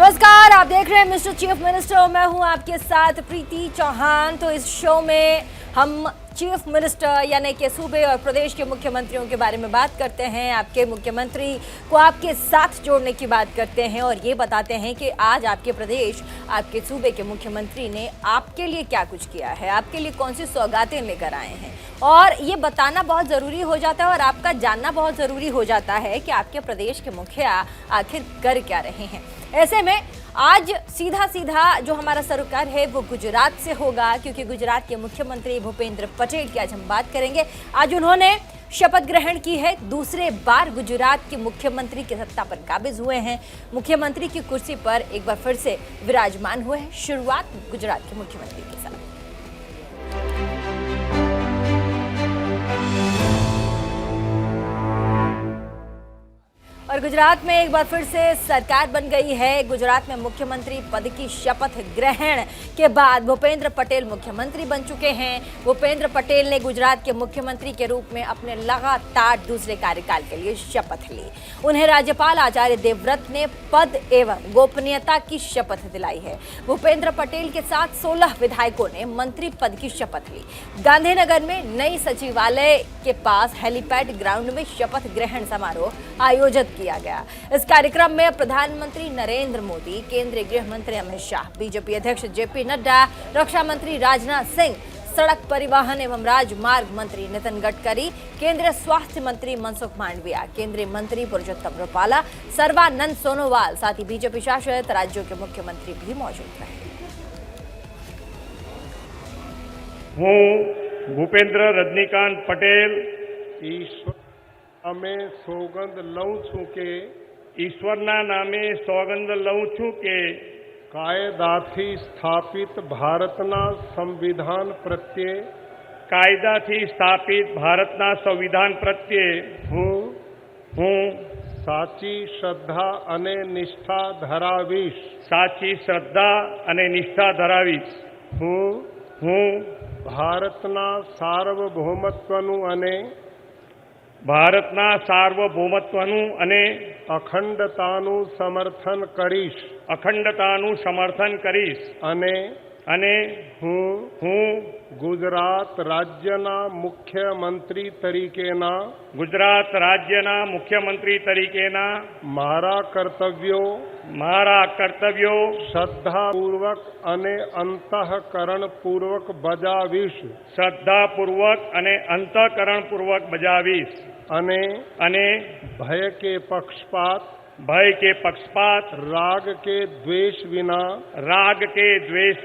नमस्कार, आप देख रहे हैं मिस्टर चीफ मिनिस्टर। मैं हूं आपके साथ प्रीति चौहान। तो इस शो में हम चीफ मिनिस्टर यानी कि सूबे और प्रदेश के मुख्यमंत्रियों के बारे में बात करते हैं। आपके मुख्यमंत्री को आपके साथ जोड़ने की बात करते हैं और ये बताते हैं कि आज आपके प्रदेश, आपके सूबे के मुख्यमंत्री ने आपके लिए क्या कुछ किया है, आपके लिए कौन सी सौगातें लेकर आए हैं। और ये बताना बहुत ज़रूरी हो जाता है और आपका जानना बहुत ज़रूरी हो जाता है कि आपके प्रदेश के मुखिया आखिर कर क्या रहे हैं। ऐसे में आज सीधा सीधा जो हमारा सरोकार है वो गुजरात से होगा, क्योंकि गुजरात के मुख्यमंत्री भूपेंद्र पटेल की आज हम बात करेंगे। आज उन्होंने शपथ ग्रहण की है, दूसरे बार गुजरात के मुख्यमंत्री के सत्ता पर काबिज हुए हैं, मुख्यमंत्री की कुर्सी पर एक बार फिर से विराजमान हुए हैं। शुरुआत गुजरात के मुख्यमंत्री के साथ। और गुजरात में एक बार फिर से सरकार बन गई है। गुजरात में मुख्यमंत्री पद की शपथ ग्रहण के बाद भूपेंद्र पटेल मुख्यमंत्री बन चुके हैं। भूपेंद्र पटेल ने गुजरात के मुख्यमंत्री के रूप में अपने लगातार दूसरे कार्यकाल के लिए शपथ ली। उन्हें राज्यपाल आचार्य देवव्रत ने पद एवं गोपनीयता की शपथ दिलाई है। भूपेंद्र पटेल के साथ 16 विधायकों ने मंत्री पद की शपथ ली। गांधीनगर में नई सचिवालय के पास हेलीपैड ग्राउंड में शपथ ग्रहण समारोह आयोजित किया गया। इस कार्यक्रम में प्रधानमंत्री नरेंद्र मोदी, केंद्रीय गृह मंत्री अमित शाह, बीजेपी अध्यक्ष जेपी नड्डा, रक्षा मंत्री राजनाथ सिंह, सड़क परिवहन एवं राजमार्ग मंत्री नितिन गडकरी, केंद्रीय स्वास्थ्य मंत्री मनसुख मांडविया, केंद्रीय मंत्री पुरुषोत्तम रूपाला, सर्बानंद सोनोवाल, साथ ही बीजेपी शासित राज्यों के मुख्यमंत्री भी मौजूद रहे। हूँ भूपेंद्र रजनीकांत पटेल ईश्वर અમે સોગંદ લઉં છું કે ઈશ્વરના નામે સોગંદ લઉં છું કે કાયદાથી સ્થાપિત ભારતના સંવિધાન પ્રત્યે કાયદાથી સ્થાપિત ભારતના સંવિધાન પ્રત્યે હું સાચી શ્રદ્ધા અને નિષ્ઠા ધરાવીશ. સાચી શ્રદ્ધા અને નિષ્ઠા ધરાવીશ. હું ભારતના સાર્વભૌમત્વનું અને ભારતના સાર્વભૌમત્વનું અને અખંડતાનું સમર્થન કરીશ. અખંડતાનું સમર્થન કરીશ. અને હું ગુજરાત રાજ્યના મુખ્યમંત્રી તરીકેના ગુજરાત રાજ્યના મુખ્યમંત્રી તરીકેના મારા કર્તવ્યો શ્રદ્ધાપૂર્વક અને અંતઃકરણપૂર્વક બજાવીશ. શ્રદ્ધાપૂર્વક અને અંતઃકરણપૂર્વક બજાવીશ. અને ભય કે પક્ષપાત રાગ કે દ્વેષ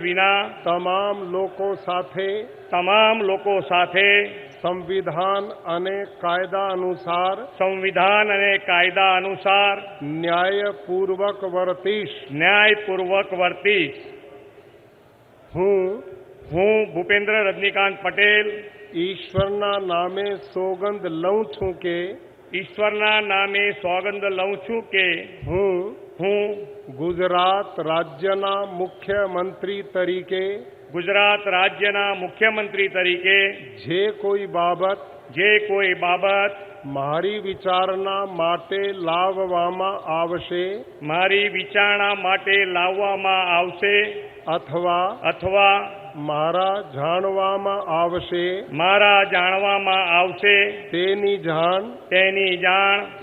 વિના તમામ લોકો સાથે સંવિધાન અને કાયદા અનુસાર ન્યાયપૂર્વક વર્તીશ. હું ભૂપેન્દ્ર રજનીકાંત પટેલ ઈશ્વરના નામે સોગંદ લઉં છું કે ઈશ્વરના નામે સોગંદ લઉં છું કે હું ગુજરાત રાજ્યના મુખ્યમંત્રી તરીકે જે કોઈ બાબત મારી વિચારણા માટે લાવવામાં આવશે અથવા મારા જાણવામાં આવશે તેની જાણ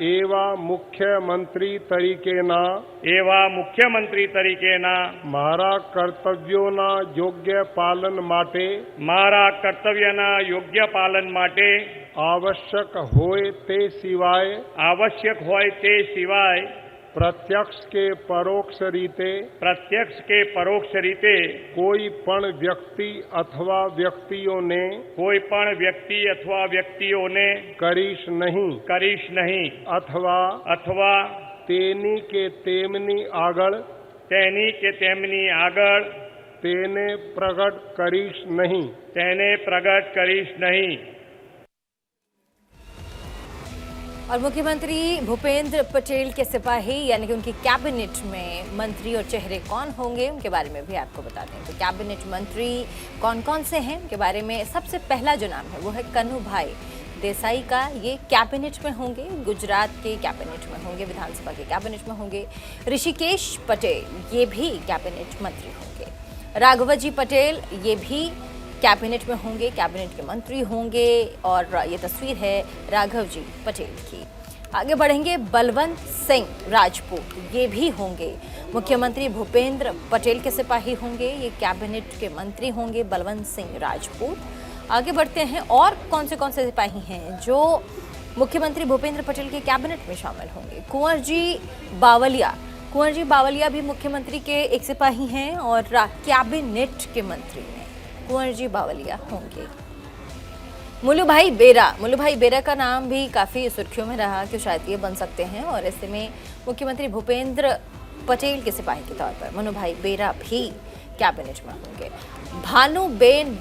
એવા મુખ્યમંત્રી તરીકેના મારા કર્તવ્યોના યોગ્ય પાલન માટે આવશ્યક હોય તે સિવાય પ્રત્યક્ષ કે પરોક્ષ રીતે કોઈ પણ વ્યક્તિ અથવા વ્યક્તિઓને કરીશ નહીં અથવા તેની કે તેમની આગળ તેને પ્રગટ કરીશ નહીં. और मुख्यमंत्री भूपेंद्र पटेल के सिपाही यानी कि उनकी कैबिनेट में मंत्री और चेहरे कौन होंगे उनके बारे में भी आपको बताते हैं। तो कैबिनेट मंत्री कौन कौन से हैं उनके बारे में सबसे पहला जो नाम है वो है कन्हूभाई देसाई का ये कैबिनेट में होंगे, गुजरात के कैबिनेट में होंगे, विधानसभा के कैबिनेट में होंगे। ऋषिकेश पटेल ये भी कैबिनेट मंत्री होंगे। राघवजी पटेल ये भी कैबिनेट में होंगे, कैबिनेट के मंत्री होंगे। और ये तस्वीर है राघव जी पटेल की। आगे बढ़ेंगे, बलवंत सिंह राजपूत ये भी होंगे। मुख्यमंत्री भूपेंद्र पटेल के सिपाही होंगे, ये कैबिनेट के मंत्री होंगे बलवंत सिंह राजपूत। आगे बढ़ते हैं, और कौन से सिपाही हैं जो मुख्यमंत्री भूपेंद्र पटेल के कैबिनेट में शामिल होंगे। कुंवर जी बावलिया भी मुख्यमंत्री के एक सिपाही हैं और कैबिनेट के मंत्री में कुंवर जी बावलिया होंगे। मुल्लू भाई बेरा का नाम भी काफ़ी सुर्खियों में रहा कि शायद ये बन सकते हैं, और ऐसे में मुख्यमंत्री भूपेंद्र पटेल के सिपाही के तौर पर मुल्लू भाई बेरा भी कैबिनेट में होंगे। भानुबेन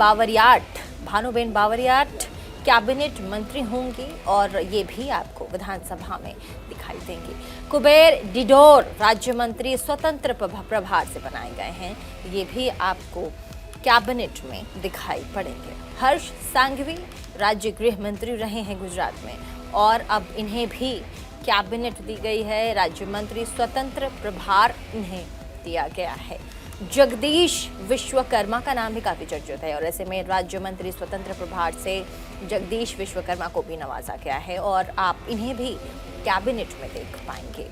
बावरियाट कैबिनेट मंत्री होंगी और ये भी आपको विधानसभा में दिखाई देंगे। कुबेर डिडोर राज्य मंत्री स्वतंत्र प्रभार से बनाए गए हैं, ये भी आपको कैबिनेट में दिखाई पड़ेंगे। हर्ष सांघवी राज्य गृह मंत्री रहे हैं गुजरात में, और अब इन्हें भी कैबिनेट दी गई है, राज्य मंत्री स्वतंत्र प्रभार इन्हें दिया गया है। जगदीश विश्वकर्मा का नाम भी काफ़ी चर्चित है, और ऐसे में राज्य मंत्री स्वतंत्र प्रभार से जगदीश विश्वकर्मा को भी नवाजा गया है, और आप इन्हें भी कैबिनेट में देख पाएंगे।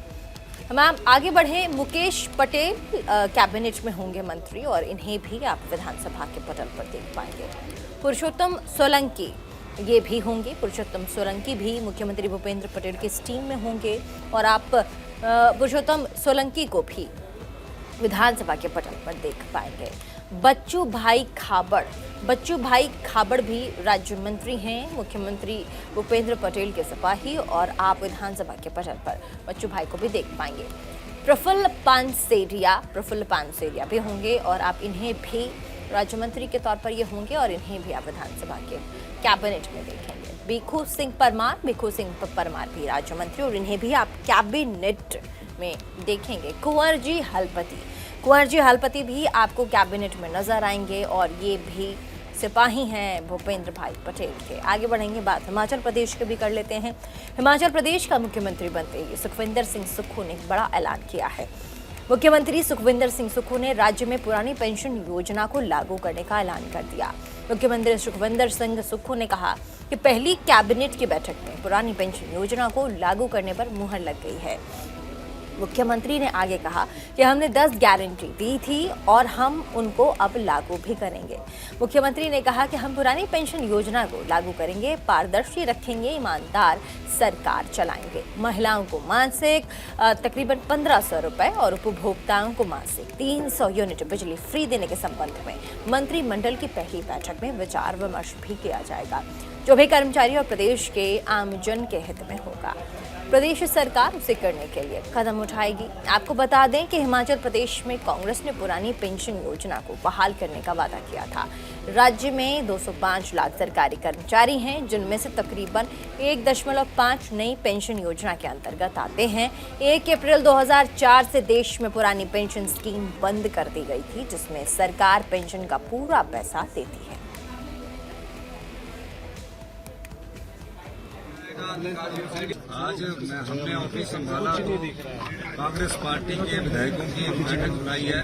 मैम आगे बढ़े, मुकेश पटेल कैबिनेट में होंगे मंत्री, और इन्हें भी आप विधानसभा के पटल पर देख पाएंगे। पुरुषोत्तम सोलंकी ये भी होंगे, पुरुषोत्तम सोलंकी भी मुख्यमंत्री भूपेंद्र पटेल की टीम में होंगे, और आप पुरुषोत्तम सोलंकी को भी विधानसभा के पटल पर देख पाएंगे। बच्चू भाई खाबड़ भी राज्य मंत्री हैं, मुख्यमंत्री भूपेंद्र पटेल के सिपाही, और आप विधानसभा के पटल पर बच्चू भाई को भी देख पाएंगे। प्रफुल्ल पानसेरिया भी होंगे, और आप इन्हें भी राज्य मंत्री के तौर पर ये होंगे, और इन्हें भी आप विधानसभा के कैबिनेट में देखेंगे। भिखू सिंह परमार भी राज्य मंत्री, और इन्हें भी आप कैबिनेट में देखेंगे। कुंवर जी हलपति भी आपको कैबिनेट में नजर आएंगे, और ये भी सिपाही हैं भूपेंद्र भाई पटेल के। आगे बढ़ेंगे, बात हिमाचल प्रदेश के भी कर लेते हैं। हिमाचल प्रदेश का मुख्यमंत्री बनते ही सुखविंदर सिंह सुक्खू ने एक बड़ा ऐलान किया है। मुख्यमंत्री सुखविंदर सिंह सुक्खू ने राज्य में पुरानी पेंशन योजना को लागू करने का ऐलान कर दिया। मुख्यमंत्री सुखविंदर सिंह सुक्खू ने कहा कि पहली कैबिनेट की बैठक में पुरानी पेंशन योजना को लागू करने पर मुहर लग गई है। मुख्यमंत्री ने आगे कहा कि हमने 10 गारंटी दी थी और हम उनको अब लागू भी करेंगे। मुख्यमंत्री ने कहा कि हम पुरानी पेंशन योजना को लागू करेंगे, पारदर्शी रखेंगे, ईमानदार सरकार चलाएंगे। महिलाओं को मासिक तकरीबन 1500 रुपए और उपभोक्ताओं को मासिक 300 यूनिट बिजली फ्री देने के संबंध में मंत्रिमंडल की पहली बैठक में विचार विमर्श भी किया जाएगा, जो भी कर्मचारी और प्रदेश के आमजन के हित में होगा। प्रदेश सरकार उसे करने के लिए कदम उठाएगी। आपको बता दें कि हिमाचल प्रदेश में कांग्रेस ने पुरानी पेंशन योजना को बहाल करने का वादा किया था। राज्य में 205 लाख सरकारी कर्मचारी हैं, जिनमें से तकरीबन 1.5 नई पेंशन योजना के अंतर्गत आते हैं। 1 अप्रैल 2004 से देश में पुरानी पेंशन स्कीम बंद कर दी गई थी, जिसमें सरकार पेंशन का पूरा पैसा देती है। आज हमने ऑफिस संभाला, कांग्रेस पार्टी के विधायकों की बैठक बुलाई है।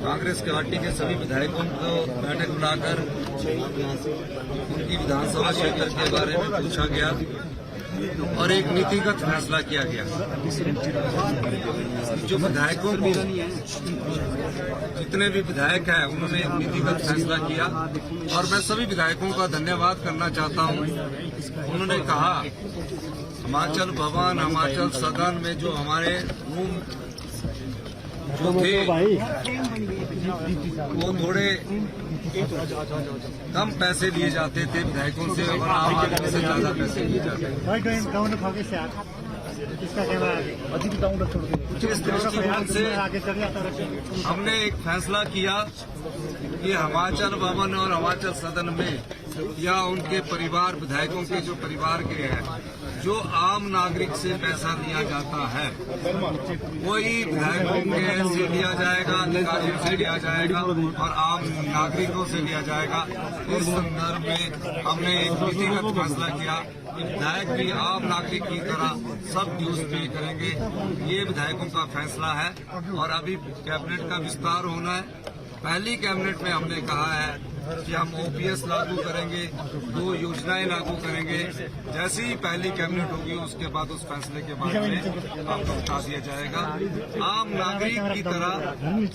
कांग्रेस पार्टी के सभी विधायकों को बैठक बुलाकर उनकी विधानसभा क्षेत्र के बारे में पूछा गया और एक नीतिगत फैसला किया गया। जो विधायकों को, जितने भी विधायक हैं, उन्होंने नीतिगत फैसला किया और मैं सभी विधायकों का धन्यवाद करना चाहता हूं। उन्होंने कहा हिमाचल भवन, हिमाचल सदन में जो हमारे रूम जो थे वो थोड़े कम पैसे लिए जाते थे विधायकों से और आम आदमी से ज्यादा पैसे लिए जाते थे। इस दृष्टिकोण से हमने एक फैसला किया कि हिमाचल भवन और हिमाचल सदन में या उनके परिवार, विधायकों के जो परिवार के हैं, जो आम नागरिक से पैसा लिया जाता है वही विधायकों से लिया जाएगा, अधिकारियों से लिया जाएगा और आम नागरिकों से लिया जाएगा। इस संदर्भ में हमने एक नीतिगत फैसला किया कि विधायक भी आम नागरिक की तरह सब ड्यूज पे करेंगे। ये विधायकों का फैसला है और अभी कैबिनेट का विस्तार होना है। पहली कैबिनेट में हमने कहा है कि हम ओपीएस लागू करेंगे, 2 योजनाएं लागू करेंगे। जैसे ही पहली कैबिनेट होगी उसके बाद उस फैसले के बारे में आपको बता दिया जाएगा। आम नागरिक की तरह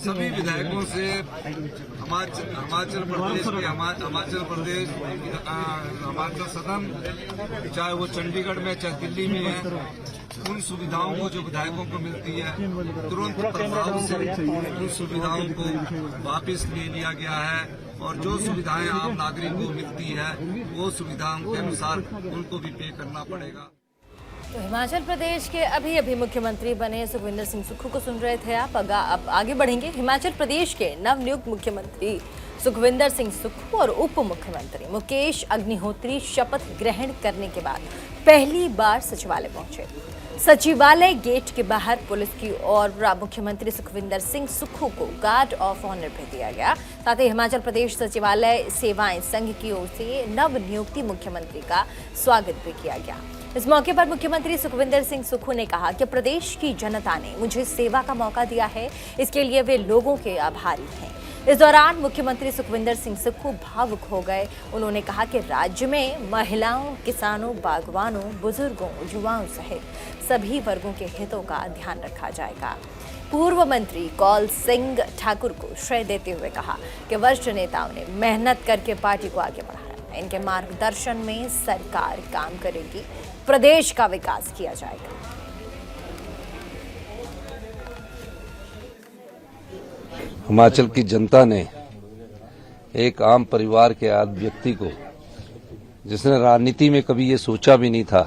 सभी विधायकों से हिमाचल सदन, चाहे वो चंडीगढ़ में चाहे दिल्ली में है, उन सुविधाओं को जो विधायकों को मिलती है तुरंत प्रभाव से उन सुविधाओं को वापस ले लिया गया है और जो सुविधाएं आम नागरिक को मिलती है वो सुविधाओं के अनुसार उनको भी पे करना पड़ेगा। तो हिमाचल प्रदेश के अभी मुख्यमंत्री बने सुखविंदर सिंह सुक्खू को सुन रहे थे आप। अब आगे बढ़ेंगे। हिमाचल प्रदेश के नवनियुक्त मुख्यमंत्री सुखविंदर सिंह सुक्खू और उप मुख्यमंत्री मुकेश अग्निहोत्री शपथ ग्रहण करने के बाद पहली बार सचिवालय पहुंचे। सचिवालय गेट के बाहर पुलिस की ओर मुख्यमंत्री सुखविंदर सिंह सुक्खू को गार्ड ऑफ ऑनर भी दिया गया। साथ ही हिमाचल प्रदेश सचिवालय सेवाएं संघ की ओर से नवनियुक्त मुख्यमंत्री का स्वागत भी किया गया। इस मौके पर मुख्यमंत्री सुखविंदर सिंह सुक्खू ने कहा कि प्रदेश की जनता ने मुझे सेवा का मौका दिया है, इसके लिए वे लोगों के आभारी हैं। इस दौरान मुख्यमंत्री सुखविंदर सिंह सुक्खू भावुक हो गए। उन्होंने कहा कि राज्य में महिलाओं, किसानों, बागवानों, बुजुर्गों, युवाओं सहित सभी वर्गों के हितों का ध्यान रखा जाएगा। पूर्व मंत्री कौल सिंह ठाकुर को श्रेय देते हुए कहा कि वरिष्ठ नेताओं ने मेहनत करके पार्टी को आगे बढ़ाया। इनके मार्गदर्शन में सरकार काम करेगी, प्रदेश का विकास किया जाएगा। हिमाचल की जनता ने एक आम परिवार के व्यक्ति को, जिसने राजनीति में कभी ये सोचा भी नहीं था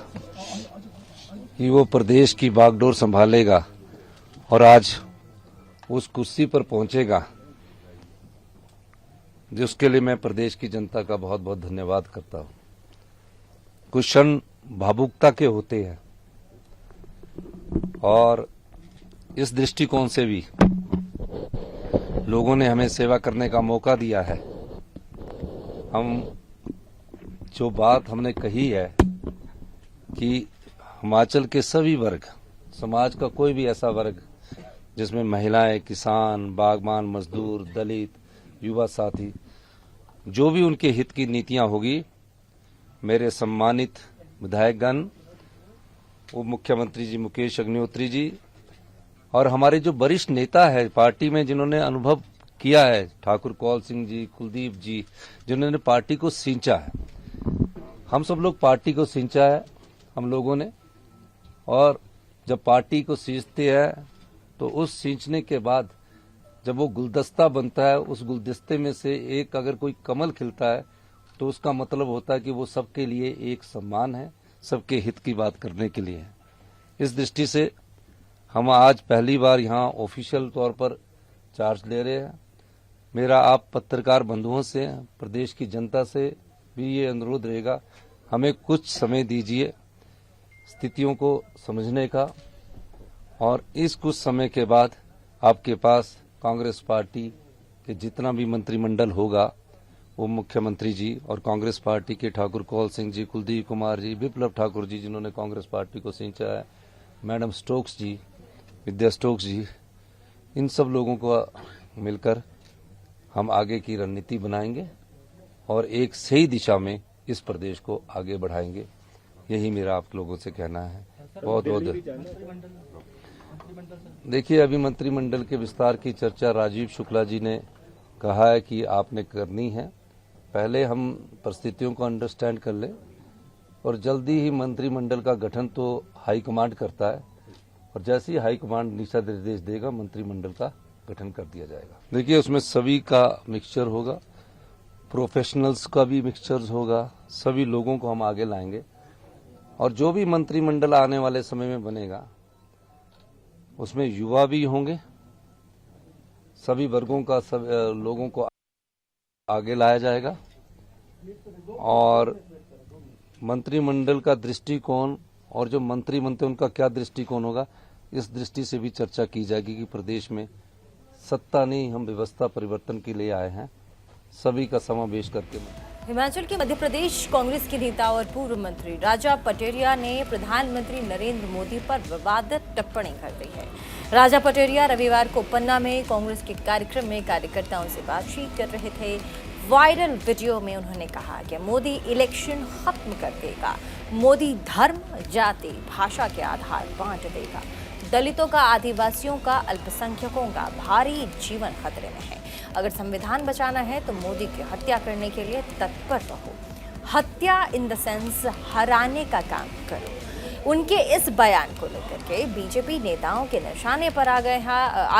कि वो प्रदेश की बागडोर संभालेगा और आज उस कुर्सी पर पहुंचेगा, जिसके लिए मैं प्रदेश की जनता का बहुत बहुत धन्यवाद करता हूं। कुछ क्षण भावुकता के होते हैं और इस दृष्टिकोण से भी लोगों ने हमें सेवा करने का मौका दिया है। हम जो बात हमने कही है कि हिमाचल के सभी वर्ग, समाज का कोई भी ऐसा वर्ग जिसमें महिलाएं, किसान, बागवान, मजदूर, दलित, युवा साथी, जो भी उनके हित की नीतियां होगी, मेरे सम्मानित विधायकगण, उप मुख्यमंत्री जी मुकेश अग्निहोत्री जी और हमारे जो वरिष्ठ नेता है पार्टी में, जिन्होंने अनुभव किया है, ठाकुर कौल सिंह जी, कुलदीप जी, जिन्होंने पार्टी को सींचा है। हम सब लोग पार्टी को सींचा है हम लोगों ने, और जब पार्टी को सींचते हैं तो उस सींचने के बाद जब वो गुलदस्ता बनता है, उस गुलदस्ते में से एक अगर कोई कमल खिलता है तो उसका मतलब होता है कि वो सबके लिए एक सम्मान है, सबके हित की बात करने के लिए है। इस दृष्टि से हम आज पहली बार यहाँ ऑफिशियल तौर पर चार्ज ले रहे हैं। मेरा आप पत्रकार बंधुओं से, प्रदेश की जनता से भी ये अनुरोध रहेगा, हमें कुछ समय दीजिए स्थितियों को समझने का, और इस कुछ समय के बाद आपके पास कांग्रेस पार्टी के जितना भी मंत्रिमंडल होगा, वो मुख्यमंत्री जी और कांग्रेस पार्टी के ठाकुर कौल सिंह जी, कुलदीप कुमार जी, विप्लव ठाकुर जी, जिन्होंने कांग्रेस पार्टी को सींचा है, मैडम स्टोक्स जी, विद्या स्टोक्स जी, इन सब लोगों को मिलकर हम आगे की रणनीति बनाएंगे और एक सही दिशा में इस प्रदेश को आगे बढ़ाएंगे। यही मेरा आप लोगों से कहना है। बहुत बहुत देखिए, अभी मंत्रिमंडल के विस्तार की चर्चा राजीव शुक्ला जी ने कहा है कि आपने करनी है। पहले हम परिस्थितियों को अंडरस्टैंड कर लें और जल्दी ही मंत्रिमंडल का गठन तो हाईकमांड करता है, और जैसे ही हाईकमांड दिशा निर्देश देगा मंत्रिमंडल का गठन कर दिया जाएगा। देखिए, उसमें सभी का मिक्सचर होगा, प्रोफेशनल्स का भी मिक्सचर होगा, सभी लोगों को हम आगे लाएंगे, और जो भी मंत्रिमंडल आने वाले समय में बनेगा उसमें युवा भी होंगे, सभी वर्गों का सब लोगों को आगे लाया जाएगा, और मंत्रिमंडल का दृष्टिकोण और जो मंत्री बनते हैं उनका क्या दृष्टिकोण होगा, इस दृष्टि से भी चर्चा की जाएगी कि प्रदेश में सत्ता नहीं, हम व्यवस्था परिवर्तन के लिए आए हैं, सभी का समावेश करके। हिमाचल के मध्य प्रदेश कांग्रेस के नेता और पूर्व मंत्री राजा पटेरिया ने प्रधानमंत्री नरेंद्र मोदी पर विवादित टिप्पणी कर दी है। राजा पटेरिया रविवार को पन्ना में कांग्रेस के कार्यक्रम में कार्यकर्ताओं से बातचीत कर रहे थे। वायरल वीडियो में उन्होंने कहा कि मोदी इलेक्शन खत्म कर देगा, मोदी धर्म, जाति, भाषा के आधार बांट देगा, दलितों का, आदिवासियों का, अल्पसंख्यकों का भारी जीवन खतरे में है। अगर संविधान बचाना है तो मोदी की हत्या करने के लिए तत्पर रहो। हत्या इन द सेंस हराने का काम करो। उनके इस बयान को लेकर के बीजेपी नेताओं के निशाने पर आ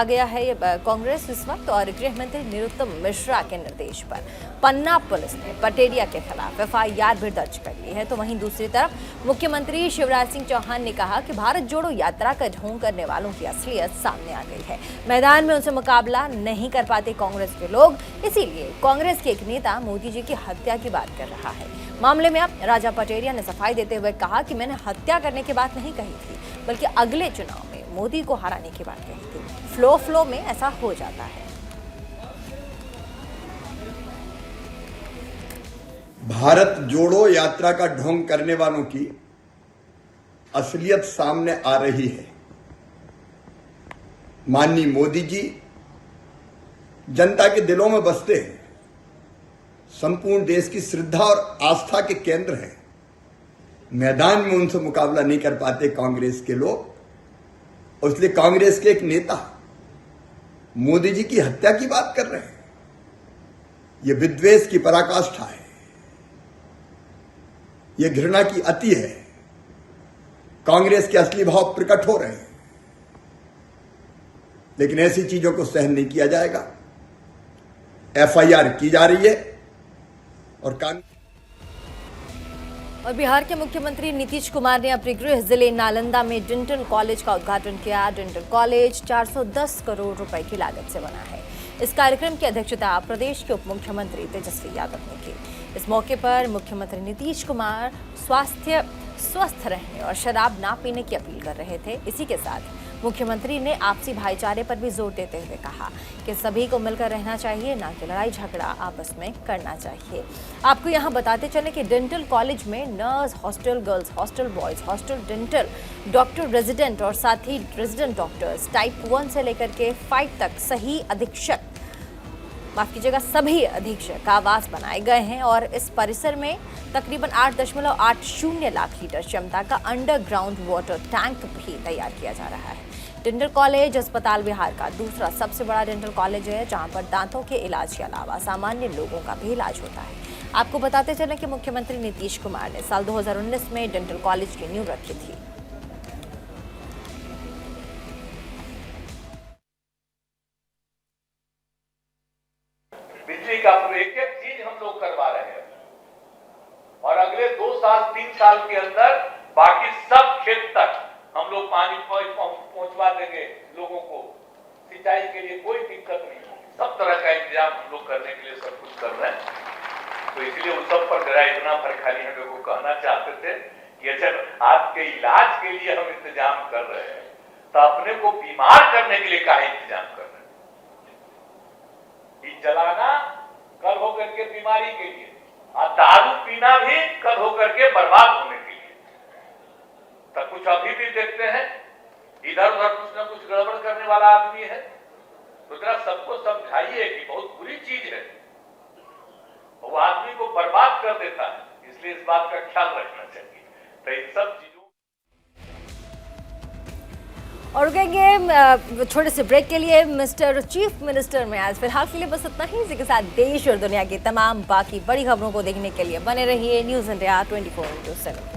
गया है कांग्रेस इस वक्त। और गृह मंत्री नरोत्तम मिश्रा के निर्देश पर पन्ना पुलिस ने पटेरिया के खिलाफ FIR भी दर्ज कर ली है। तो वहीं दूसरी तरफ मुख्यमंत्री शिवराज सिंह चौहान ने कहा कि भारत जोड़ो यात्रा का ढोंग करने वालों की असलियत सामने आ गई है। मैदान में उनसे मुकाबला नहीं कर पाते कांग्रेस के लोग, इसीलिए कांग्रेस के एक नेता मोदी जी की हत्या की बात कर रहा है। मामले में अब राजा पटेरिया ने सफाई देते हुए कहा कि मैंने हत्या करने की बात नहीं कही थी, बल्कि अगले चुनाव में मोदी को हराने की बात कही थी। फ्लो में ऐसा हो जाता है। भारत जोड़ो यात्रा का ढोंग करने वालों की असलियत सामने आ रही है। माननीय मोदी जी जनता के दिलों में बसते हैं, संपूर्ण देश की श्रद्धा और आस्था के केंद्र हैं। मैदान में उनसे मुकाबला नहीं कर पाते कांग्रेस के लोग, और इसलिए कांग्रेस के एक नेता मोदी जी की हत्या की बात कर रहे हैं। यह विद्वेष की पराकाष्ठा है, यह घृणा की अति है। कांग्रेस के असली भाव प्रकट हो रहे हैं, लेकिन ऐसी चीजों को सहन नहीं किया जाएगा। FIR की जा रही है और बिहार के मुख्यमंत्री नीतीश कुमार ने अपने गृह जिले नालंदा में डेंटल कॉलेज का उद्घाटन किया। डेंटल कॉलेज 410 करोड़ रुपए की लागत से बना है। इस कार्यक्रम की अध्यक्षता प्रदेश के उप मुख्यमंत्री तेजस्वी यादव ने की। इस मौके पर मुख्यमंत्री नीतीश कुमार स्वस्थ रहने और शराब ना पीने की अपील कर रहे थे। इसी के साथ मुख्यमंत्री ने आपसी भाईचारे पर भी जोर देते हुए कहा कि सभी को मिलकर रहना चाहिए, ना कि लड़ाई झगड़ा आपस में करना चाहिए। आपको यहाँ बताते चले कि डेंटल कॉलेज में nurse hostel, girls hostel, boys hostel, dental doctor resident और साथ ही रेजिडेंट डॉक्टर्स टाइप 1 से लेकर के 5 तक सभी अधीक्षक आवास बनाए गए हैं। और इस परिसर में तकरीबन 8.80 लाख लीटर क्षमता का अंडरग्राउंड वाटर टैंक भी तैयार किया जा रहा है। डेंटल कॉलेज अस्पताल बिहार का दूसरा सबसे बड़ा डेंटल कॉलेज है, जहां पर दांतों के इलाज के अलावा सामान्य लोगों का भी इलाज होता है। आपको बताते चलें कि मुख्यमंत्री नीतीश कुमार ने साल 2019 में डेंटल कॉलेज की नींव रखी थी। बिजली का एक एक चीज हम लोग करवा रहे हैं और अगले 2 साल 3 साल के अंदर बाकी सब क्षेत्र तक हम लोग पानी पहुंचवा देंगे लोगों को। सिंचाई के लिए कोई दिक्कत नहीं होगी। सब तरह का इंतजाम हम लोग करने के लिए सब कुछ कर रहे हैं। तो इसलिए उस सब पर जरा इतना पर खाली हम लोग को कहना चाहते थे कि अच्छा आपके इलाज के लिए हम इंतजाम कर रहे हैं, तो अपने को बीमार करने के लिए काहे इंतजाम कर रहे हैं? जलाना कल होकर के बीमारी के लिए और दारू पीना भी कल होकर के बर्बाद होने के लिए। तब कुछ अभी भी देखते हैं इधर उधर कुछ न कुछ गड़बड़ करने वाला आदमी है, तो जरा सबको समझाइए कि बहुत बुरी चीज है, वो आदमी को बर्बाद कर देता है। इसलिए इस बात का ख्याल रखना चाहिए। तो इन सब चीजों और रुकेंगे छोटे से ब्रेक के लिए मिस्टर चीफ मिनिस्टर में। आज फिलहाल के लिए बस इतना ही। इसी के साथ देश और दुनिया की तमाम बाकी बड़ी खबरों को देखने के लिए बने रहिए न्यूज़ इंडिया 24/7।